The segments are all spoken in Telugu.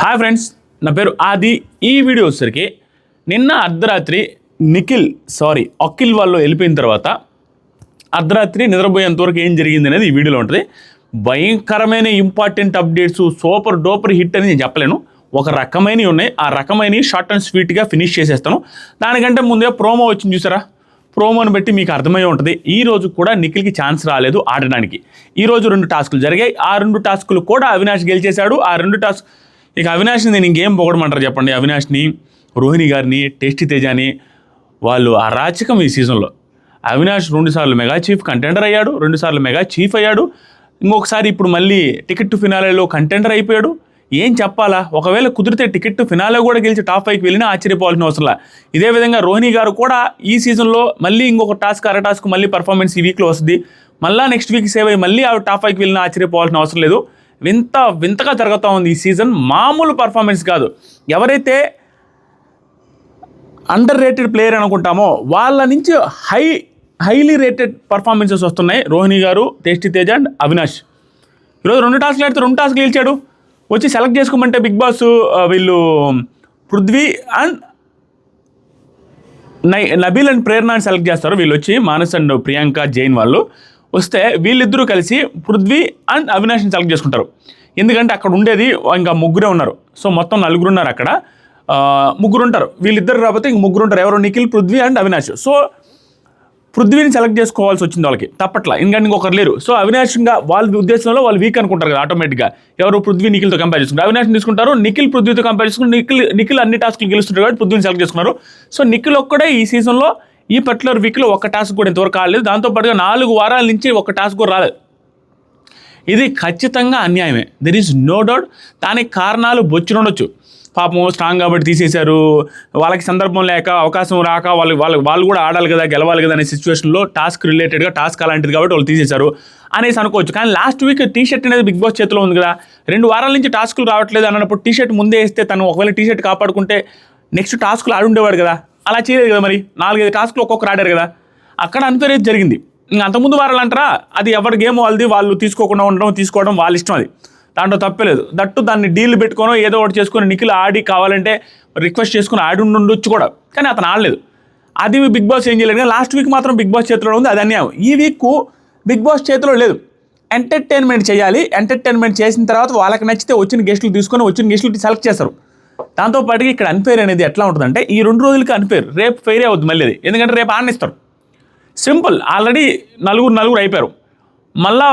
హాయ్ ఫ్రెండ్స్, నా పేరు ఆది. ఈ వీడియో వచ్చేసరికి నిన్న అర్ధరాత్రి అఖిల్ వాళ్ళు వెళ్ళిపోయిన తర్వాత అర్ధరాత్రి నిద్రపోయేంతవరకు ఏం జరిగింది అనేది ఈ వీడియోలో ఉంటుంది. భయంకరమైన important updates, super duper hit అని నేను చెప్పలేను. ఒక రకమైనవి ఉన్నాయి. ఆ రకమైన షార్ట్ అండ్ స్వీట్గా ఫినిష్ చేసేస్తాను. దానికంటే ముందే ప్రోమో వచ్చింది చూసారా? ప్రోమోని బట్టి మీకు అర్థమై ఉంటుంది. ఈ రోజు కూడా నిఖిల్కి ఛాన్స్ రాలేదు ఆడడానికి. ఈరోజు 2 టాస్కులు జరిగాయి. ఆ 2 టాస్కులు కూడా అవినాష్ గెలిచేశాడు. ఆ 2 టాస్క్ ఇక అవినాష్ని నేను ఇంకేం పొగడమంటారు చెప్పండి. అవినాష్ని, రోహిణి గారిని, టేస్టీ తేజాని, వాళ్ళు అరాచకం ఈ సీజన్లో. అవినాష్ 2 సార్లు మెగా చీఫ్ కంటెండర్ అయ్యాడు, 2 సార్లు మెగా చీఫ్ అయ్యాడు. ఇంకొకసారి ఇప్పుడు మళ్ళీ టికెట్ టు ఫినాలేలో కంటెండర్ అయిపోయాడు. ఏం చెప్పాలా? ఒకవేళ కుదిరితే టికెట్ టు ఫినాలే కూడా గెలిచి టాప్ 5కి వెళ్ళినా ఆశ్చర్యపోవాల్సిన అవసరంలా. ఇదే విధంగా రోహిణి గారు కూడా ఈ సీజన్లో మళ్ళీ ఇంకొక టాస్క్, అర టాస్క్ మళ్ళీ పర్ఫార్మెన్స్ ఈ వీక్లో వస్తుంది. మళ్ళీ నెక్స్ట్ వీక్ సేవ్ అయ్యి మళ్ళీ ఆవిడ టాప్ 5కి వెళ్ళినా ఆశ్చర్యపోవాల్సిన అవసరం లేదు. వింతగా జరుగుతూ ఉంది ఈ సీజన్. మామూలు పర్ఫార్మెన్స్ కాదు. ఎవరైతే అండర్ రేటెడ్ ప్లేయర్ అనుకుంటామో వాళ్ళ నుంచి హైలీ రేటెడ్ పర్ఫార్మెన్సెస్ వస్తున్నాయి. రోహిణి గారు, టేస్టీ తేజ అండ్ అవినాష్ ఈరోజు 2 టాస్క్లు ఆడితే 2 టాస్క్లు గెలిచాడు. వచ్చి సెలెక్ట్ చేసుకోమంటే బిగ్ బాస్ వీళ్ళు Prithvi and Nabeel and Prerana select చేస్తారు. వీళ్ళు వచ్చి మానస్ అండ్ ప్రియాంక జైన్ వాళ్ళు వస్తే వీళ్ళిద్దరూ కలిసి పృథ్వీ అండ్ అవినాష్ని సెలెక్ట్ చేసుకుంటారు. ఎందుకంటే అక్కడ ఉండేది ఇంకా 3 ఉన్నారు. సో మొత్తం 4 ఉన్నారు అక్కడ. 3 ఉంటారు. వీళ్ళిద్దరు రాకపోతే ఇంక 3 ఉంటారు. ఎవరు? నిఖిల్, పృథ్వీ అండ్ అవినాష్. సో పృథ్వీని సెలెక్ట్ చేసుకోవాల్సి వచ్చింది వాళ్ళకి, తప్పట్లా. ఎందుకంటే ఇంకొకరు లేరు. సో అవినాష్ ఇంకా వాళ్ళ ఉద్దేశంలో వాళ్ళు వీక్ అనుకుంటారు కదా ఆటోమేటిక్గా. ఎవరు? పృథ్వీ నిఖిల్తో కంపేర్ చేసుకుంటారు. అవినాష్ని తీసుకుంటారు. నిఖిల్ పృథ్వీతో కంపేర్ చేసుకుంటారు. నిఖిల్ అన్ని టాస్క్లు గెలుస్తుంటారు కాబట్టి పృథ్వీని సెలెక్ట్ చేసుకున్నారు. సో నిఖిల్ ఒక్కడే ఈ సీజన్లో ఈ పర్టికులర్ వీక్లో 1 టాస్క్ కూడా ఇంతవరకు రాలేదు. దాంతోపాటుగా 4 వారాల నుంచి 1 టాస్క్ కూడా రాలేదు. ఇది ఖచ్చితంగా అన్యాయమే. There is no doubt. దానికి కారణాలు బొచ్చునుండొచ్చు. పాపం స్ట్రాంగ్ కాబట్టి తీసేశారు, వాళ్ళకి సందర్భం లేక, అవకాశం రాక, వాళ్ళు కూడా ఆడాలి కదా, గెలవాలి కదా అనే సిచ్యువేషన్లో టాస్క్ రిలేటెడ్గా టాస్క్ అలాంటిది కాబట్టి వాళ్ళు తీసేశారు అనేసి అనుకోవచ్చు. కానీ లాస్ట్ వీక్ టీషర్ట్ అనేది బిగ్ బాస్ చేతిలో ఉంది కదా. 2 వారాల నుంచి టాస్కులు రావట్లేదు అన్నప్పుడు టీషర్ట్ ముందే వేస్తే తను ఒకవేళ టీషర్ట్ కాపాడుకుంటే నెక్స్ట్ టాస్కులు ఆడుండేవాడు కదా. అలా చేయలేదు కదా. మరి 4-5 టాస్కులు ఒక్కొక్కరు ఆడారు కదా. అక్కడ అన్ఫేర్ అయితే జరిగింది. ఇంకా అంతకుముందు వారాలు అంటారా, అది ఎవరి గేమ్ వాళ్ళది, వాళ్ళు తీసుకోకుండా ఉండడం, తీసుకోవడం వాళ్ళ ఇష్టం. అది దాంట్లో తప్పలేదు. దట్టు దాన్ని డీల్ పెట్టుకోనో ఏదో ఒకటి చేసుకొని నిఖిల్ ఆడి కావాలంటే రిక్వెస్ట్ చేసుకుని ఆడి ఉండొచ్చు కూడా. కానీ అతను ఆడలేదు. అది బిగ్ బాస్ ఏం చేయలేదు. కానీ లాస్ట్ వీక్ మాత్రం బిగ్ బాస్ చేతిలో ఉంది. అది అన్యాయం. ఈ వీక్ బిగ్ బాస్ చేతిలో లేదు. ఎంటర్టైన్మెంట్ చేయాలి. ఎంటర్టైన్మెంట్ చేసిన తర్వాత వాళ్ళకి నచ్చితే వచ్చిన గెస్టులు తీసుకొని వచ్చిన గెస్టులు సెలెక్ట్ చేస్తారు. దాంతోపాటుగా ఇక్కడ అన్ఫేర్ అనేది ఎట్లా ఉంటుందంటే, ఈ 2 రోజులకి అన్ఫేర్, రేపు ఫెయిరే అవుతుంది మళ్ళీ. అది ఎందుకంటే రేపు ఆడనిస్తారు. సింపుల్. ఆల్రెడీ 4 అయిపోయారు. మళ్ళా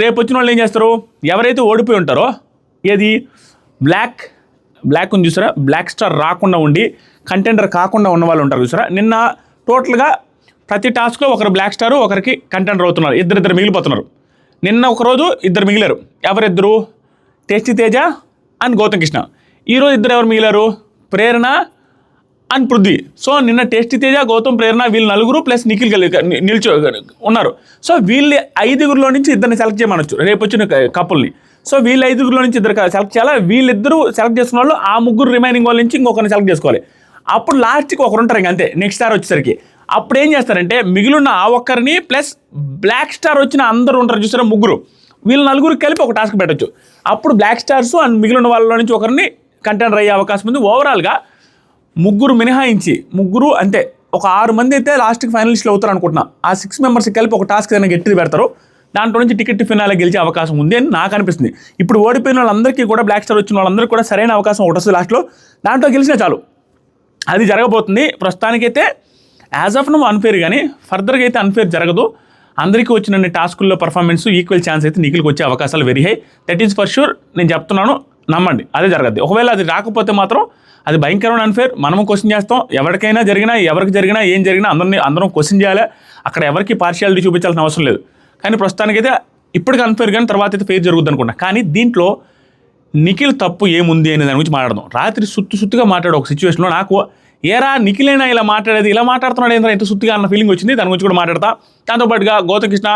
రేపు వచ్చిన వాళ్ళు ఏం చేస్తారు? ఎవరైతే ఓడిపోయి ఉంటారో, ఏది బ్లాక్ ఉంది చూసారా, బ్లాక్ స్టార్ రాకుండా ఉండి కంటెండర్ కాకుండా ఉన్న వాళ్ళు ఉంటారు చూసారా. నిన్న టోటల్గా ప్రతి టాస్క్లో ఒకరు బ్లాక్ స్టారు, ఒకరికి కంటెండర్ అవుతున్నారు. ఇద్దరు మిగిలిపోతున్నారు. నిన్న ఒకరోజు 2 మిగిలారు. ఎవరిద్దరు? Tasty Teja and Gautham Krishna. ఈరోజు 2 ఎవరు మిగిలారు? ప్రేరణ అండ్ పృథ్వీ. సో నిన్న టేస్టీ తేజ, గౌతమ్, ప్రేరణ వీళ్ళు 4 ప్లస్ నిఖిల్ ఉన్నారు. సో వీళ్ళు 5 నుంచి 2 సెలెక్ట్ చేయమనొచ్చు రేపు వచ్చిన కపుల్ని. సో వీళ్ళు 5 నుంచి 2 సెలెక్ట్ చేయాలి. వీళ్ళిద్దరూ సెలెక్ట్ చేసుకున్న వాళ్ళు ఆ 3 రిమైనింగ్ వాళ్ళ నుంచి ఇంకొకరిని సెలెక్ట్ చేసుకోవాలి. అప్పుడు లాస్ట్కి ఒకరు ఉంటారు ఇంక అంతే. నెక్స్ట్ స్టార్ వచ్చేసరికి అప్పుడు ఏం చేస్తారంటే, మిగిలిన ఆ ఒక్కరిని ప్లస్ బ్లాక్ స్టార్ వచ్చిన అందరూ ఉంటారు చూసారా 3, వీళ్ళు 4 కలిపి ఒక టాస్క్ పెట్టచ్చు. అప్పుడు బ్లాక్ స్టార్స్ అండ్ మిగిలిన వాళ్ళ నుంచి ఒకరిని కంటెండర్ అయ్యే అవకాశం ఉంది. ఓవరాల్గా 3 మినహాయించి 3 అంతే ఒక 6 మంది అయితే లాస్ట్కి ఫైనలిస్ట్లో అవుతారు అనుకుంటున్నా. ఆ 6 మెంబర్స్కి కలిపి ఒక టాస్క్ ఏదైనా గట్టిది పెడతారు. దాంట్లో నుంచి టికెట్ ఫినాలే గెలిచే అవకాశం ఉంది అని నాకు అనిపిస్తుంది. ఇప్పుడు ఓడిపోయిన వాళ్ళందరికీ కూడా, బ్లాక్ స్టార్ వచ్చిన వాళ్ళందరికీ కూడా సరైన అవకాశం ఒకటి వస్తుంది లాస్ట్లో. దాంట్లో గెలిచినా చాలు. అది జరగబోతుంది. ప్రస్తుతానికైతే యాజ్ ఆఫ్ నో అన్ఫేర్, కానీ ఫర్దర్గా అయితే అన్ఫేర్ జరగదు. అందరికీ వచ్చిన టాస్కుల్లో పర్ఫార్మెన్స్ ఈక్వల్ ఛాన్స్ అయితే నిఖిల్కి వచ్చే అవకాశాలు very high. That is for sure. నేను చెప్తున్నాను, నమ్మండి, అదే జరగద్ది. ఒకవేళ అది రాకపోతే మాత్రం అది భయంకరమైన అన్ఫేర్. మనము క్వశ్చన్ చేస్తాం. ఎవరికైనా జరిగినా, ఎవరికి జరిగినా, ఏం జరిగినా అందరం క్వశ్చన్ చేయాలి. అక్కడ ఎవరికి పార్షియాలిటీ చూపించాల్సిన అవసరం లేదు. కానీ ప్రస్తుతానికైతే ఇప్పటికీ అన్ఫేర్, కానీ తర్వాత అయితే ఫెయిర్ జరుగుద్ది అనుకుంటా. కానీ దీంట్లో నిఖిల్ తప్పు ఏముంది అనే దాని గురించి మాట్లాడదాం. రాత్రి సుత్తుగా మాట్లాడే ఒక సిచ్యువేషన్లో నాకు ఏరా నిఖిలైనా ఇలా మాట్లాడేది, ఇలా మాట్లాడుతున్నాడు ఏంటంటే ఇంత సుత్తుగా అన్న ఫీలింగ్ వచ్చింది. దాని గురించి కూడా మాట్లాడతా. దాంతోపాటుగా గౌతమ్ కృష్ణ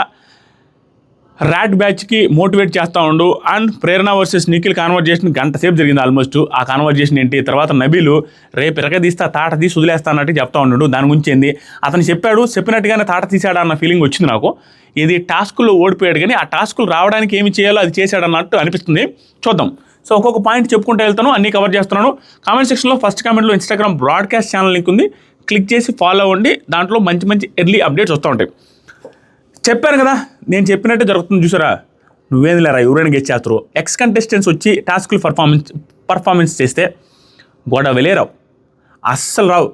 ర్యాట్ బ్యాచ్కి మోటివేట్ చేస్తూ ఉండు and Prerana versus Nikhil conversation గంట సేపు జరిగింది ఆల్మోస్ట్. ఆ కాన్వర్జేషన్ ఏంటి, తర్వాత నబీలు రేపు ఇరగదీస్తా, తాట తీసి వదిలేస్తా అన్నట్టు చెప్తా ఉండు. దాని గురించి ఏంది, అతను చెప్పినట్టుగానే తాట తీసాడా అన్న ఫీలింగ్ వచ్చింది నాకు. ఇది టాస్కుల్లో ఓడిపోయాడు, కానీ ఆ టాస్కులు రావడానికి ఏమి చేయాలో అది చేశాడన్నట్టు అనిపిస్తుంది. చూద్దాం. సో ఒక్కొక్క పాయింట్ చెప్పుకుంటూ వెళ్తాను, అన్నీ కవర్ చేస్తున్నాను. కామెంట్ సెక్షన్లో ఫస్ట్ కామెంట్లో ఇన్స్టాగ్రామ్ బ్రాడ్కాస్ట్ ఛానల్ లింక్ ఉంది, క్లిక్ చేసి ఫాలో అవ్వండి. దాంట్లో మంచి మంచి ఎర్లీ అప్డేట్స్ వస్తూ ఉంటాయి. చెప్పాను కదా, నేను చెప్పినట్టే జరుగుతుంది. చూసారా, నువ్వేది లేరా ఎవరైనా గెస్ట్ చేస్తారు. ఎక్స్ కంటెస్టెంట్స్ వచ్చి టాస్క్లు పర్ఫార్మెన్స్ చేస్తే గొడవలే రావు, అస్సలు రావు.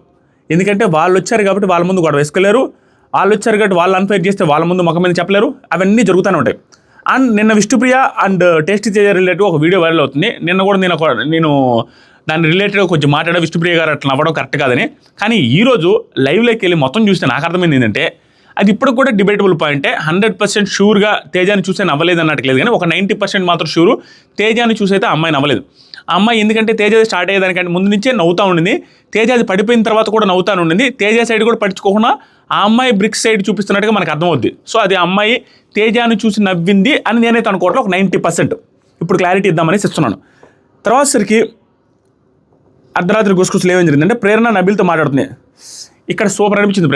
ఎందుకంటే వాళ్ళు వచ్చారు కాబట్టి వాళ్ళ ముందు గొడవ వేసుకోలేరు, వాళ్ళు వచ్చారు కాబట్టి వాళ్ళు అన్ఫైర్ చేస్తే వాళ్ళ ముందు ముఖం మీద చెప్పలేరు. అవన్నీ జరుగుతూనే ఉంటాయి. అండ్ నిన్న Vishnupriya and tasty Teja related ఒక వీడియో వైరల్ అవుతుంది. నిన్న కూడా నేను దాని రిలేటెడ్గా కొంచెం మాట్లాడా, విష్ణుప్రియ గారు అట్లా నవ్వడం కరెక్ట్ కాదని. కానీ ఈరోజు లైవ్లోకి వెళ్ళి మొత్తం చూస్తే నాకు అర్థమైంది ఏంటంటే, అది ఇప్పుడు కూడా డిబేటబుల్ పాయింటే. 100% షూర్గా తేజాని చూసే నవ్వలేదు అన్నట్లేదు, కానీ ఒక 90% మాత్రం షూరు తేజాని చూసైతే ఆ అమ్మాయి నవ్వలేదు. ఆ అమ్మాయి ఎందుకంటే తేజ స్టార్ట్ అయ్యేదానికంటే ముందు నుంచే నవ్వుతూ ఉండింది. తేజ అది పడిపోయిన తర్వాత కూడా నవ్వుతాను ఉండింది. తేజ సైడ్ కూడా పట్టించుకోకుండా ఆ అమ్మాయి బ్రిక్స్ సైడ్ చూపిస్తున్నట్టుగా మనకు అర్థమవుద్ది. సో అది ఆ అమ్మాయి తేజాని చూసి నవ్వింది అని నేనైతే అనుకోవట్లే, ఒక 90%. ఇప్పుడు క్లారిటీ ఇద్దామని ఇస్తున్నాను. తర్వాత సరికి అర్ధరాత్రి గుసగుసలు ఏమేం జరిగిందంటే, ప్రేరణ నబీల్తో మాట్లాడుతుంది. ఇక్కడ సూపర్ అనిపించింది.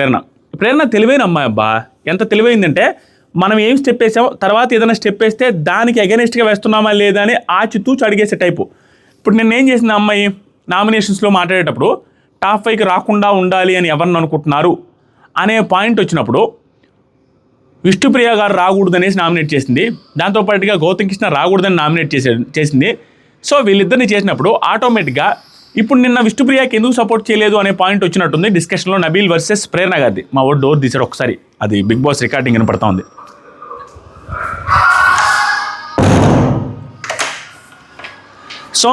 ప్రేరణ తెలివైన అమ్మాయి అబ్బా. ఎంత తెలివైందంటే, మనం ఏం స్టెప్ వేసాం, తర్వాత ఏదైనా స్టెప్ వేస్తే దానికి అగెనిస్ట్గా వేస్తున్నామా లేదా అని ఆచితూచి అడిగేసే టైపు. ఇప్పుడు నేను ఏం చేసిన అమ్మాయి నామినేషన్స్లో మాట్లాడేటప్పుడు టాప్ 5కి రాకుండా ఉండాలి అని ఎవరిని అనుకుంటున్నారు అనే పాయింట్ వచ్చినప్పుడు విష్ణుప్రియ గారు రాకూడదు అనేసి నామినేట్ చేసింది. దాంతోపాటుగా గౌతమ్ కృష్ణ రాకూడదని నామినేట్ చేసింది. సో వీళ్ళిద్దరిని చేసినప్పుడు ఆటోమేటిక్గా ఇప్పుడు నిన్న విష్ణుప్రియకి ఎందుకు సపోర్ట్ చేయలేదు అనే పాయింట్ వచ్చినట్టుంది డిస్కషన్లో. నబీల్ వర్సెస్ ప్రేరణ గారిది. మా వాడు డోర్ తీసాడు ఒకసారి, అది బిగ్ బాస్ రికార్డింగ్ వినపడతా ఉంది. సో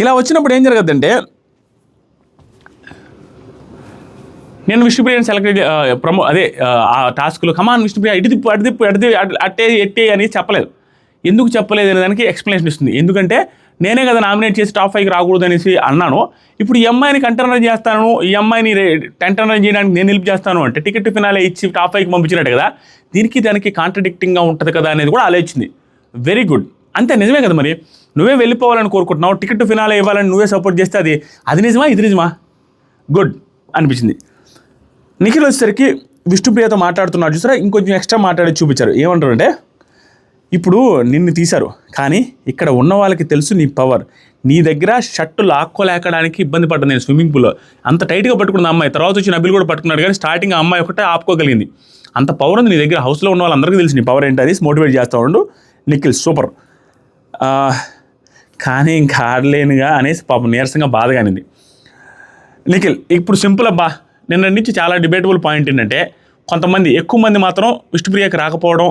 ఇలా వచ్చినప్పుడు ఏం జరగద్దంటే, నేను విష్ణుప్రియని సెలెక్ట్ ఆ టాస్క్లో కమాన్ విష్ణుప్రియ ఇటు తిప్పు అటు తిప్పు అట్టే ఎట్టే అని చెప్పలేదు. ఎందుకు చెప్పలేదు అనే దానికి ఎక్స్ప్లెనేషన్ ఇస్తుంది. ఎందుకంటే నేనే కదా నామినేట్ చేసి టాప్ 5కి రాకూడదు అనేసి అన్నాను. ఇప్పుడు ఈ అమ్మాయిని కంటెండర్ చేస్తాను, ఈ అమ్మాయిని కంటెండర్ చేయడానికి నేను హెల్ప్ చేస్తాను అంటే టికెట్ ఫినాలే ఇచ్చి టాప్ 5కి పంపించినట్టు కదా. దానికి కాంట్రడిక్టింగ్గా ఉంటుంది కదా అనేది కూడా ఆలోచించింది. Very good. అంతే, నిజమే కదా. మరి నువ్వే వెళ్ళిపోవాలని కోరుకుంటున్నావు, టికెట్ ఫినాలే ఇవ్వాలని నువ్వే సపోర్ట్ చేస్తే అది నిజమా ఇది నిజమా? గుడ్ అనిపించింది. నిఖిల్ వచ్చేసరికి విష్ణుప్రియతో మాట్లాడుతున్నాడు చూసారా, ఇంకొంచెం ఎక్స్ట్రా మాట్లాడి చూపించారు. ఏమంటారు అంటే, ఇప్పుడు నిన్ను తీశారు కానీ ఇక్కడ ఉన్న వాళ్ళకి తెలుసు నీ పవర్. నీ దగ్గర షర్టు లాక్కోలేకడానికి ఇబ్బంది పడ్డాను నేను స్విమ్మింగ్ పూల్లో. అంత టైట్గా పట్టుకున్న అమ్మాయి, తర్వాత వచ్చి నబీల్ కూడా పట్టుకున్నాడు, కానీ స్టార్టింగ్ ఆ అమ్మాయి ఒకటే ఆపుకోగలిగింది. అంత పవర్ ఉంది నీ దగ్గర. హౌస్లో ఉన్న వాళ్ళందరికీ తెలుసు నీ పవర్ ఏంటి, అది మోటివేట్ చేస్తూ ఉండు నిఖిల్, సూపర్. కానీ ఇంకా ఆడలేనుగా అనేసి పాపం నీరసంగా బాధగానింది నిఖిల్. ఇప్పుడు సింపుల్ అబ్బా, నిన్న నుంచి చాలా డిబేటబుల్ పాయింట్ ఏంటంటే, కొంతమంది ఎక్కువ మంది మాత్రం విష్ణుప్రియకి రాకపోవడం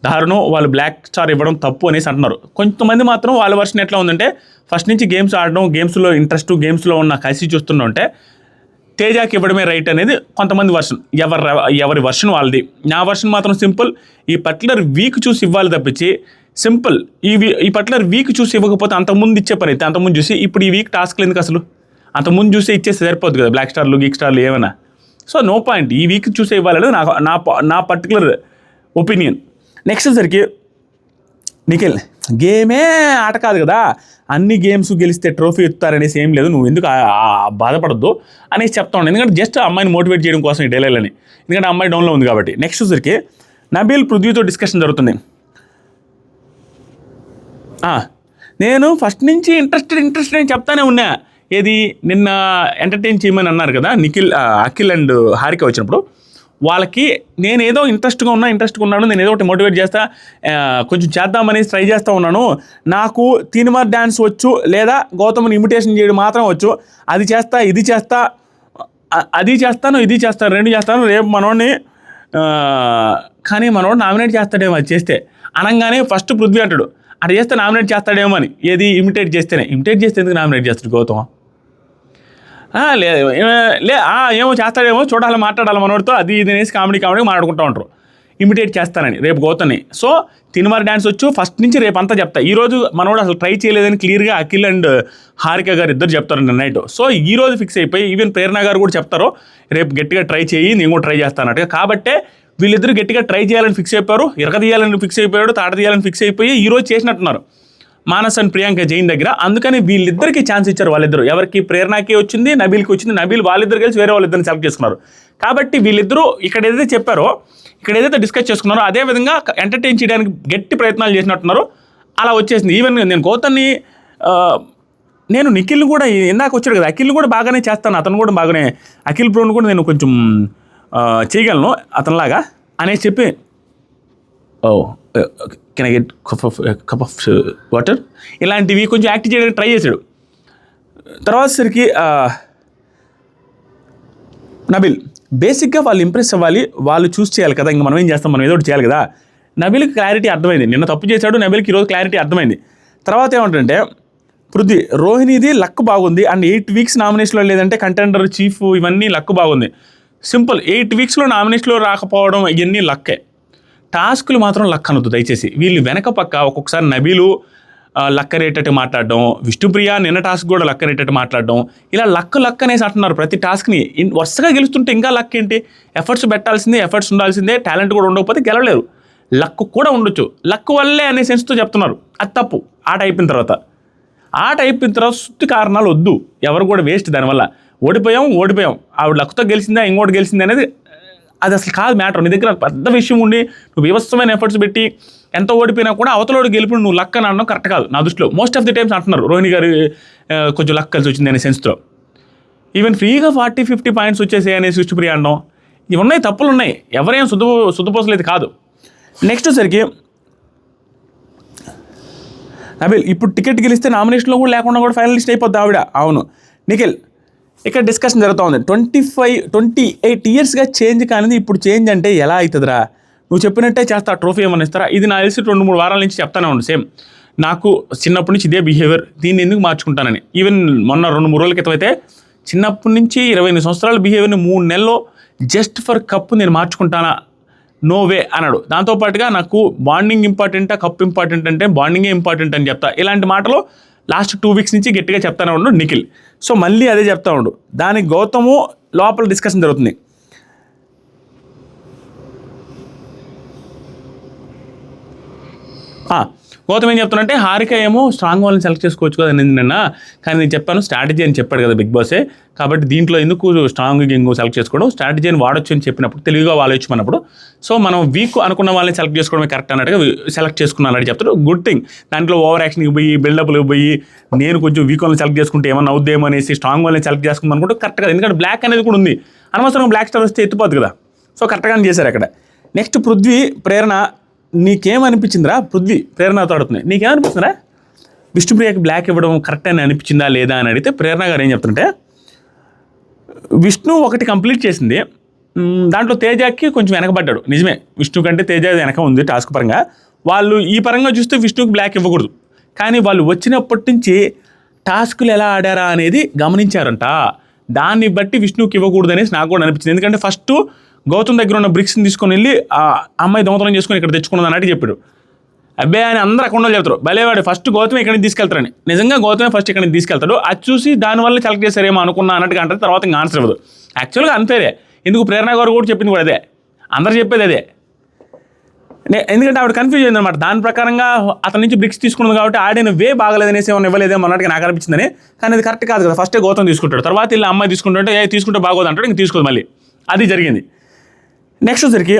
దారుణం, వాళ్ళు బ్లాక్ స్టార్ ఇవ్వడం తప్పు అనేసి అంటున్నారు. కొంతమంది మాత్రం వాళ్ళ వర్షన్ ఎట్లా ఉందంటే, ఫస్ట్ నుంచి గేమ్స్ ఆడడం, గేమ్స్లో ఇంట్రెస్ట్, గేమ్స్లో ఉన్న కసి చూస్తుంటే తేజాకి ఇవ్వడమే రైట్ అనేది కొంతమంది వర్షన్. ఎవరి వర్షన్ వాళ్ళది. నా వర్షన్ మాత్రం సింపుల్, ఈ పర్టికులర్ వీక్ చూసి ఇవ్వాలి తప్పించి, సింపుల్ ఈ పర్టికులర్ వీక్ చూసి ఇవ్వకపోతే అంతకుముందు ఇచ్చే పని అయితే అంతకుముందు చూసి, ఇప్పుడు ఈ వీక్ టాస్క్లు ఎందుకు అసలు, అంతకుముందు చూసి ఇచ్చేస్తే సరిపోద్ది కదా, బ్లాక్ స్టార్లు గీక్ స్టార్లు ఏమైనా. సో నో పాయింట్, ఈ వీక్ చూసే ఇవ్వాలనేది నా పర్టికులర్ ఒపీనియన్. నెక్స్ట్ సరికి నిఖిల్, గేమే ఆట కాదు కదా, అన్ని గేమ్స్ గెలిస్తే ట్రోఫీ ఇస్తారనేసి ఏం లేదు, నువ్వు ఎందుకు బాధపడద్దు అనేసి చెప్తా ఉన్నాను. ఎందుకంటే జస్ట్ అమ్మాయిని మోటివేట్ చేయడం కోసం ఈ డైలాగ్లని, ఎందుకంటే అమ్మాయి డౌన్లో ఉంది కాబట్టి. నెక్స్ట్ సరికి నబీల్ పృథ్వీతో డిస్కషన్ జరుగుతుంది. నేను ఫస్ట్ నుంచి ఇంట్రెస్టెడ్ అని చెప్తానే ఉన్నా. ఏది నిన్న ఎంటర్టైన్ చేయమని అన్నారు కదా అఖిల్ అండ్ హారిక వచ్చినప్పుడు, వాళ్ళకి నేను ఏదో ఇంట్రెస్ట్గా ఉన్నాను, నేను ఏదో ఒకటి మోటివేట్ చేస్తా, కొంచెం చేద్దామనేసి ట్రై చేస్తూ ఉన్నాను. నాకు తీన్మార్ డ్యాన్స్ వచ్చు, లేదా గౌతమ్ని ఇమిటేషన్ చేయడం మాత్రం వచ్చు. అది చేస్తా, ఇది చేస్తా, అది చేస్తాను, ఇది చేస్తాను, రెండు చేస్తాను. రేపు మనోడిని కానీ మనోడు నామినేట్ చేస్తాడేమో అది చేస్తే అనగానే ఫస్ట్ పృథ్వీ అంటాడు, అటు చేస్తే నామినేట్ చేస్తాడేమో అని. ఏది ఇమిటేట్ చేస్తే ఎందుకు నామినేట్ చేస్తాడు గౌతమ్? లేదు ఏమో చేస్తాడేమో, చూడాలి, మాట్లాడాలి మనోడితో, అది ఇది అనేసి కామెడీ మాట్లాడుకుంటూ ఉంటారు ఇమిటేట్ చేస్తానని రేపు గౌతమ్ని. సో తిన్మార్ డ్యాన్స్ వచ్చు ఫస్ట్ నుంచి, రేపు అంతా చెప్తా. ఈరోజు మనోడు అసలు ట్రై చేయలేదని క్లియర్గా అఖిల్ అండ్ హారిక గారు ఇద్దరు చెప్తారు నిన్న నైట్. సో ఈరోజు ఫిక్స్ అయిపోయి ఈవెన్ ప్రేరణ గారు కూడా చెప్తారు, రేపు గట్టిగా ట్రై చేయి, నేను కూడా ట్రై చేస్తానట్టుగా. కాబట్టే వీళ్ళిద్దరు గట్టిగా ట్రై చేయాలని ఫిక్స్ అయిపోయారు, ఇరగదీయాలని ఫిక్స్ అయిపోయాడు, తాట తీయాలని ఫిక్స్ అయిపోయి ఈరోజు చేసినట్టున్నారు. మానస్ అండ్ ప్రియాంక జైన్ దగ్గర. అందుకని వీళ్ళిద్దరికి ఛాన్స్ ఇచ్చారు. వాళ్ళిద్దరు ఎవరికి, ప్రేరణకి వచ్చింది, నబీల్కి వచ్చింది. నబీల్ వాళ్ళిద్దరు కలిసి వేరే వాళ్ళిద్దరిని సెలెక్ట్ చేసుకున్నారు. కాబట్టి వీళ్ళిద్దరూ ఇక్కడ ఏదైతే చెప్పారో, ఇక్కడ ఏదైతే డిస్కస్ చేసుకున్నారో అదే విధంగా ఎంటర్టైన్ చేయడానికి గట్టి ప్రయత్నాలు చేసినట్టున్నారు. అలా వచ్చేసింది. ఈవెన్ నేను గౌతమ్ని నేను నిఖిల్ కూడా ఇందాక వచ్చాడు కదా, అఖిల్ కూడా బాగానే చేస్తాను, అతను కూడా బాగానే, అఖిల్ బ్రోని కూడా నేను కొంచెం చేయగలను అతనిలాగా అనేసి చెప్పి, oh can I get cup of water, ఇలాంటివి కొంచెం యాక్ట్ చేయడానికి ట్రై చేశాడు. తర్వాత సరికి నబీల్ బేసిక్గా వాళ్ళు ఇంప్రెస్ అవ్వాలి, వాళ్ళు చూస్ చేయాలి కదా, ఇంకా మనం ఏం చేస్తాం, మనం ఏదో ఒకటి చేయాలి కదా. నబీల్కి క్లారిటీ అర్థమైంది, నిన్న తప్పు చేశాడు నబీల్కి, ఈరోజు క్లారిటీ అర్థమైంది. తర్వాత ఏమంటుంటే పృథ్వీ, రోహిణిది లక్ బాగుంది అండ్ 8 వీక్స్ నామినేషన్లో లేదంటే కంటెండర్ చీఫ్ ఇవన్నీ లక్ బాగుంది. సింపుల్, 8 వీక్స్లో నామినేషన్లో రాకపోవడం ఇవన్నీ లక్కే. టాస్కులు మాత్రం లక్ అనొద్దు దయచేసి. వీళ్ళు వెనక పక్క ఒక్కొక్కసారి నబీలు లక్కరేటట్టు మాట్లాడడం, విష్ణుప్రియ నిన్న టాస్క్ కూడా లక్కరేటట్టు మాట్లాడడం, ఇలా లక్ అనేసి అంటున్నారు ప్రతి టాస్క్ని. వరుసగా గెలుస్తుంటే ఇంకా లక్ ఏంటి? ఎఫర్ట్స్ పెట్టాల్సిందే, ఎఫర్ట్స్ ఉండాల్సిందే, టాలెంట్ కూడా ఉండకపోతే గెలవలేరు. లక్ కూడా ఉండొచ్చు, లక్ వల్లే అనే సెన్స్తో చెప్తున్నారు. అది తప్పు. ఆట అయిపోయిన తర్వాత సుత్తి కారణాలు వద్దు, ఎవరు కూడా వేస్ట్ దానివల్ల. ఓడిపోయాం, ఆవిడ లక్తో గెలిచిందా ఇంకోటి గెలిచింది అనేది అది అసలు కాదు మ్యాటర్. నీ దగ్గర పెద్ద విషయం ఉండి నువ్వు వ్యవస్థమైన ఎఫర్ట్స్ పెట్టి ఎంత ఓడిపోయినా కూడా అవతలోడు గెలుపు నువ్వు లక్ అని అనడం కరెక్ట్ కాదు నా దృష్టిలో. మోస్ట్ ఆఫ్ ది టైమ్స్ అంటున్నారు రోహిణి గారు కొంచెం లక్ కలిసి వచ్చింది అనే సెన్స్తో. ఈవెన్ ఫ్రీగా 40-50 పాయింట్స్ వచ్చేసాయి అనేసి విష్ణుప్రియ అనడం, ఇవి ఉన్నాయి, తప్పులు ఉన్నాయి, ఎవరేం శుద్ధపోసలేదు కాదు. నెక్స్ట్ సరికి నబీల్, ఇప్పుడు టికెట్ గెలిస్తే నామినేషన్లో కూడా లేకుండా కూడా ఫైనలిస్ట్ అయిపోద్ది ఆవిడ. అవును నిఖిల్, ఇక్కడ డిస్కషన్ జరుగుతూ ఉంది. 28 ఇయర్స్గా చేంజ్ కానిది ఇప్పుడు చేంజ్ అంటే ఎలా అవుతుందిరా? నువ్వు చెప్పినట్టే చేస్తా, ట్రోఫీ ఏమని ఇస్తారా? ఇది నాకు తెలిసి 2-3 వారాల నుంచి చెప్తానే ఉండు. సేమ్ నాకు చిన్నప్పటి నుంచి ఇదే బిహేవియర్, దీన్ని ఎందుకు మార్చుకుంటానని. ఈవెన్ మొన్న 2-3 రోజుల క్రితం అయితే చిన్నప్పటి నుంచి 28 సంవత్సరాల బిహేవియర్ని 3 నెలల్లో జస్ట్ ఫర్ కప్ నేను మార్చుకుంటానా? నో వే అన్నాడు. దాంతోపాటుగా నాకు బాండింగ్ ఇంపార్టెంటా కప్ ఇంపార్టెంట్ అంటే బాండింగే ఇంపార్టెంట్ అని చెప్తా. ఇలాంటి మాటలు లాస్ట్ 2 వీక్స్ నుంచి గట్టిగా చెప్తానే ఉండు నిఖిల్. సో మళ్ళీ అదే చెప్తా ఉండు. దానికి గౌతము లోపల డిస్కషన్ జరుగుతుంది. గౌతమ్ ఏం చెప్తానంటే, హారిక ఏమో స్ట్రాంగ్ వాళ్ళని సెలెక్ట్ చేసుకోవచ్చు కదా నిన్న, కానీ నేను చెప్పాను స్ట్రాటజీ అని చెప్పాడు కదా బిగ్ బాసే, కాబట్టి దీంట్లో ఎందుకు స్ట్రాంగ్ గింగ్ సెలెక్ట్ చేసుకోవడం, స్ట్రాటజీ అని వాడొచ్చు అని చెప్పినప్పుడు, తెలివిగా ఆలోచించమన్నప్పుడు, సో మనం వీక్ అనుకున్న వాళ్ళని సెలెక్ట్ చేసుకోవడమే కరెక్ట్ అన్నట్టుగా సెలెక్ట్ చేసుకున్నాను అని చెప్తాడు. Good thing. దాంట్లో ఓవర్ యాక్షన్కి పోయి బిల్డప్లు పోయి నేను కొంచెం వీక్ వాళ్ళని సెలెక్ట్ చేసుకుంటే ఏమన్నా అవుద్దేమో అనేసి స్ట్రాంగ్ వాళ్ళని సెలెక్ట్ చేసుకుందాం అనుకుంటే కరెక్ట్ కదా, ఎందుకంటే బ్లాక్ అనేది కూడా ఉంది, అనవసరంగా బ్లాక్ స్టార్ వస్తే ఎత్తిపోద్ది కదా. సో కరెక్ట్గానే చేశారు అక్కడ. నెక్స్ట్ పృథ్వీ, ప్రేరణ, నీకేమనిపించిందిరా? పృథ్వీ ప్రేరణతో అడుగుతున్నాయి, నీకేమనిపిస్తుందిరా విష్ణుప్రియకి బ్లాక్ ఇవ్వడం కరెక్ట్ అని అనిపించిందా లేదా అని అడిగితే ప్రేరణ గారు ఏం చెప్తుంటే, విష్ణు ఒకటి కంప్లీట్ చేసింది, దాంట్లో తేజకి కొంచెం వెనకబడ్డాడు. నిజమే, విష్ణు కంటే తేజ వెనక ఉంది టాస్క్ పరంగా. వాళ్ళు ఈ పరంగా చూస్తే విష్ణుకి బ్లాక్ ఇవ్వకూడదు, కానీ వాళ్ళు వచ్చినప్పటి నుంచి టాస్కులు ఎలా ఆడారా అనేది గమనించారంట. దాన్ని బట్టి విష్ణుకి ఇవ్వకూడదు అనేసి నాకు కూడా అనిపించింది. ఎందుకంటే ఫస్ట్ గౌతమ్ దగ్గర ఉన్న బ్రిక్స్ని తీసుకొని వెళ్ళి ఆ అమ్మాయి దొంగతనం చేసుకొని ఇక్కడ తెచ్చుకున్నది అన్నట్టు చెప్పాడు. అబ్బాయి అని అందరూ అక్కడ చెప్తారు, భలేవాడు ఫస్ట్ గౌతమ్ ఇక్కడికి తీసుకెళ్తారని. నిజంగా గౌతమే ఫస్ట్ ఇక్కడికి తీసుకెళ్తాడు. అది చూసి దానివల్ల సెలెక్ట్ చేశారేమో అనుకున్నా అన్నట్టుగా అంటారు. తర్వాత ఇంకా ఆన్సర్ ఇవ్వదు. యాక్చువల్గా అన్ఫేరే. ఎందుకు ప్రేరణ గారు కూడా చెప్పింది కూడా అదే, అందరు చెప్పేది అదే. ఎందుకంటే ఆవిడ కన్ఫ్యూజ్ అయింది అనమాట. దాని ప్రకారంగా అతని నుంచి బ్రిక్స్ తీసుకున్నది కాబట్టి ఆడిన వే బాగలేదనేసి ఏమైనా ఇవ్వలేదేమో అన్నట్టుగా నాకు అనిపించిందని. కానీ అది కరెక్ట్ కాదు కదా. ఫస్టే గౌతమ్ తీసుకుంటాడు, తర్వాత ఇలా అమ్మాయి తీసుకుంటుంటే తీసుకుంటే బాగోదు అంటాడు, ఇంక తీసుకోదు మళ్ళీ. అది జరిగింది. నెక్స్ట్ వచ్చరికి